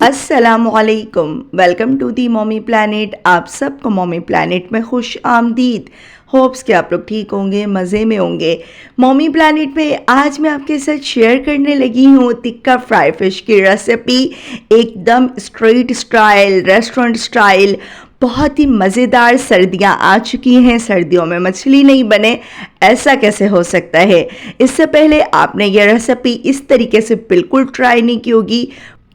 अस्सलामुअलैकुम। Welcome to the mommy planet. आप सबको मॉमी प्लैनेट में खुश आमदीद। होप्स कि आप लोग ठीक होंगे, मज़े में होंगे। मॉमी प्लैनेट में आज मैं आपके साथ शेयर करने लगी हूँ टिक्का फ्राई फिश की रेसिपी। एकदम स्ट्रीट स्टाइल, रेस्टोरेंट स्टाइल, बहुत ही मज़ेदार। सर्दियाँ आ चुकी हैं, सर्दियों में मछली नहीं बने, ऐसा कैसे हो सकता है। इससे पहले आपने ये रेसिपी इस तरीके से बिल्कुल ट्राई नहीं की होगी।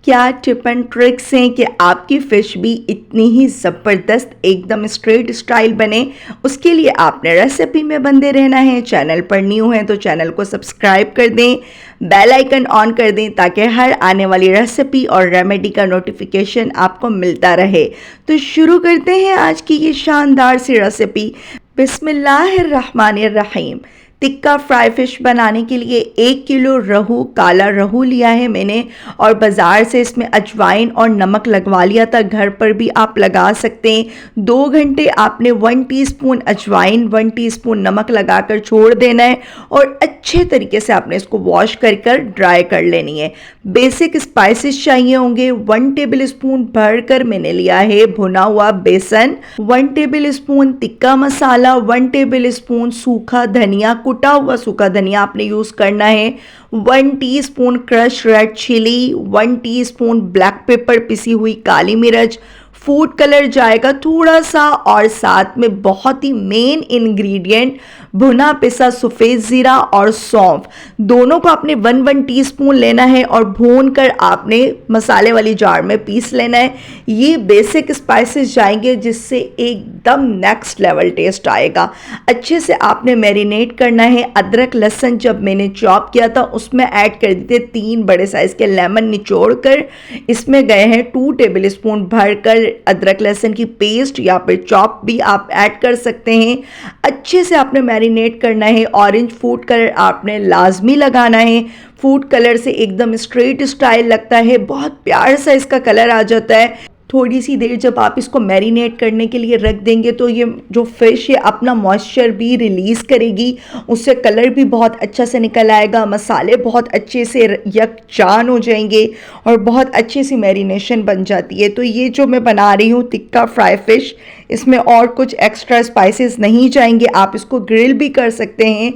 क्या टिप एंड ट्रिक्स हैं कि आपकी फ़िश भी इतनी ही ज़बरदस्त एकदम स्ट्रेट स्टाइल बने। उसके लिए आपने रेसिपी में बंदे रहना है। चैनल पर न्यू हैं तो चैनल को सब्सक्राइब कर दें, बेल आइकन ऑन कर दें ताकि हर आने वाली रेसिपी और रेमेडी का नोटिफिकेशन आपको मिलता रहे। तो शुरू करते हैं आज की ये शानदार सी रेसिपी। बिस्मिल्लाहिर्रहमानिर्रहीम। टिक्का फ्राई फ़िश बनाने के लिए 1 किलो रोहू, काला रोहू लिया है मैंने, और बाज़ार से इसमें अजवाइन और नमक लगवा लिया था। घर पर भी आप लगा सकते हैं। 2 घंटे आपने 1 टीस्पून अजवाइन, 1 टीस्पून नमक लगाकर छोड़ देना है और अच्छे तरीके से आपने इसको वॉश कर ड्राई कर लेनी है। बेसिक स्पाइसेस चाहिए होंगे। 1 टेबल स्पून भर कर मैंने लिया है भुना हुआ बेसन, 1 table spoon tikka masala, 1 table spoon सूखा धनिया, कुटा हुआ सूखा धनिया आपने यूज़ करना है, 1 teaspoon crush red chilli, 1 teaspoon black pepper, पिसी हुई काली मिर्च, फूड कलर जाएगा थोड़ा सा, और साथ में बहुत ही मेन इंग्रेडिएंट भुना पिसा सफ़ेद ज़ीरा और सौंफ। दोनों को आपने 1-1 टीस्पून लेना है और भून कर आपने मसाले वाली जार में पीस लेना है। ये बेसिक स्पाइसेस जाएंगे जिससे एकदम नेक्स्ट लेवल टेस्ट आएगा। अच्छे से आपने मैरिनेट करना है। अदरक लहसुन जब मैंने चॉप किया था उसमें ऐड कर दिए 3 बड़े साइज़ के लेमन निचोड़ कर। इसमें गए हैं 2 टेबल स्पून भर कर अदरक लहसुन की पेस्ट, या फिर चॉप भी आप ऐड कर सकते हैं। अच्छे से आपने मैरिनेट करना है। ऑरेंज फूड कलर आपने लाजमी लगाना है। फूड कलर से एकदम स्ट्रेट स्टाइल लगता है, बहुत प्यार सा इसका कलर आ जाता है। थोड़ी सी देर जब आप इसको मैरिनेट करने के लिए रख देंगे तो ये जो फ़िश है अपना मॉइस्चर भी रिलीज़ करेगी, उससे कलर भी बहुत अच्छा से निकल आएगा। मसाले बहुत अच्छे से यकजान हो जाएंगे और बहुत अच्छी सी मैरिनेशन बन जाती है। तो ये जो मैं बना रही हूँ टिक्का फ्राई फ़िश, इसमें और कुछ एक्स्ट्रा स्पाइसेस नहीं जाएंगे। आप इसको ग्रिल भी कर सकते हैं।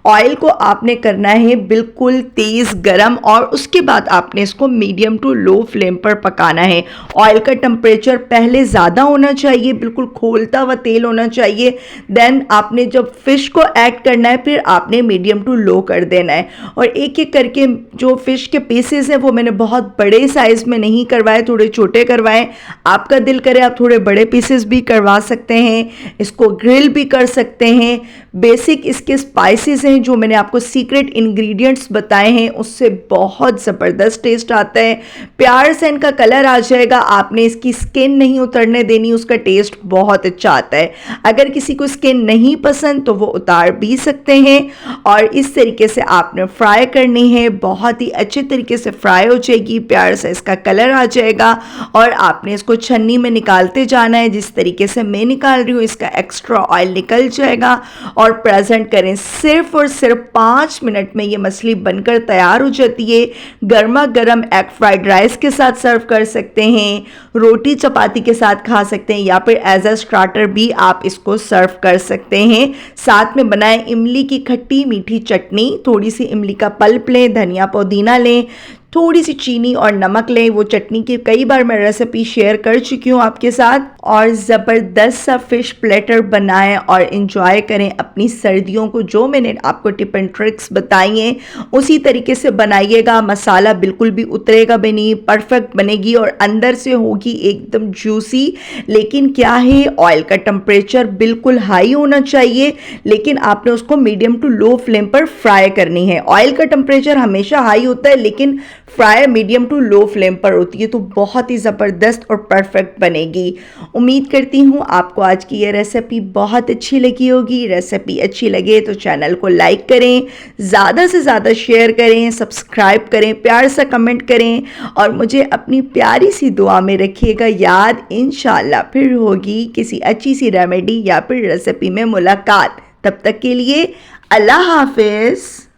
ऑयल को आपने करना है बिल्कुल तेज़ गरम, और उसके बाद आपने इसको मीडियम टू लो फ्लेम पर पकाना है। ऑयल का टेम्परेचर पहले ज़्यादा होना चाहिए, बिल्कुल खोलता हुआ तेल होना चाहिए। देन आपने जब फ़िश को ऐड करना है फिर आपने मीडियम टू लो कर देना है। और एक एक करके जो फ़िश के पीसेस हैं वो मैंने बहुत बड़े साइज़ में नहीं करवाए, थोड़े छोटे करवाए। आपका दिल करे आप थोड़े बड़े पीसेस भी करवा सकते हैं। इसको ग्रिल भी कर सकते हैं। बेसिक इसके स्पाइसेस हैं जो मैंने आपको सीक्रेट इंग्रेडिएंट्स बताए हैं, उससे बहुत ज़बरदस्त टेस्ट आता है। प्यार से इनका कलर आ जाएगा। आपने इसकी स्किन नहीं उतरने देनी, उसका टेस्ट बहुत अच्छा आता है। अगर किसी को स्किन नहीं पसंद तो वो उतार भी सकते हैं। और इस तरीके से आपने फ्राई करनी है। बहुत ही अच्छे तरीके से फ्राई हो जाएगी, प्यार से इसका कलर आ जाएगा और आपने इसको छन्नी में निकालते जाना है। जिस तरीके से मैं निकाल रही हूँ इसका एक्स्ट्रा ऑयल निकल जाएगा। और प्रेजेंट करें, सिर्फ और सिर्फ 5 मिनट में ये मछली बनकर तैयार हो जाती है। गर्मा गर्म एग फ्राइड राइस के साथ सर्व कर सकते हैं, रोटी चपाती के साथ खा सकते हैं, या फिर एज अ स्टार्टर भी आप इसको सर्व कर सकते हैं। साथ में बनाएं इमली की खट्टी मीठी चटनी। थोड़ी सी इमली का पल्प लें, धनिया पुदीना लें, थोड़ी सी चीनी और नमक लें। वो चटनी की कई बार मैं रेसिपी शेयर कर चुकी हूँ आपके साथ। और ज़बरदस्त सा फिश प्लेटर बनाएं और इन्जॉय करें अपनी सर्दियों को। जो मैंने आपको टिप एंड ट्रिक्स बताई हैं उसी तरीके से बनाइएगा। मसाला बिल्कुल भी उतरेगा भी नहीं, परफेक्ट बनेगी और अंदर से होगी एकदम जूसी। लेकिन क्या है, ऑयल का टेम्परेचर बिल्कुल हाई होना चाहिए, लेकिन आपने उसको मीडियम टू लो फ्लेम पर फ्राई करनी है। ऑयल का टेम्परेचर हमेशा हाई होता है लेकिन fry medium to low flame पर होती है, तो बहुत ही ज़बरदस्त और परफेक्ट बनेगी। उम्मीद करती हूँ आपको आज की ये रेसिपी बहुत अच्छी लगी होगी। रेसिपी अच्छी लगे तो चैनल को लाइक करें, ज़्यादा से ज़्यादा शेयर करें, सब्सक्राइब करें, प्यार से कमेंट करें और मुझे अपनी प्यारी सी दुआ में रखिएगा याद। इंशाल्लाह फिर होगी किसी अच्छी सी रेमेडी या फिर रेसिपी में मुलाकात। तब तक के लिए अल्लाह हाफिज़।